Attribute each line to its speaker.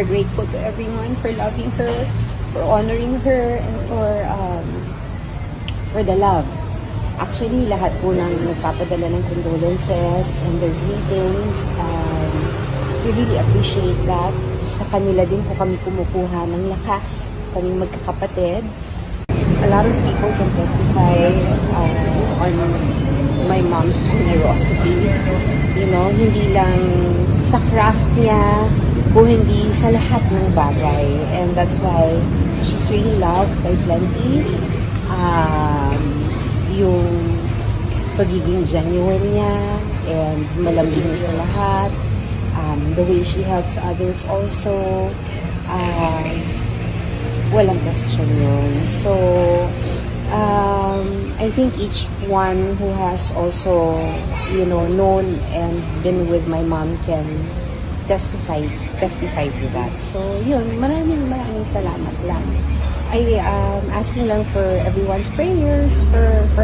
Speaker 1: We're grateful to everyone for loving her, for honoring her, and for the love. Actually, lahat po nang nagpapadala ng condolences and their greetings. We really appreciate that. Sa kanila din po kami kumukuha ng lakas, kaming magkakapatid. A lot of people can testify on my mom's generosity. You know, hindi lang sa craft niya, o hindi sa lahat ng bagay. And that's why she's really loved by plenty. Yung pagiging genuine niya and malambing niya sa lahat. The way she helps others also. Walang question yun. So, I think each one who has also, you know, known and been with my mom can testify to that. So, yun, maraming salamat lang. I asking lang for everyone's prayers for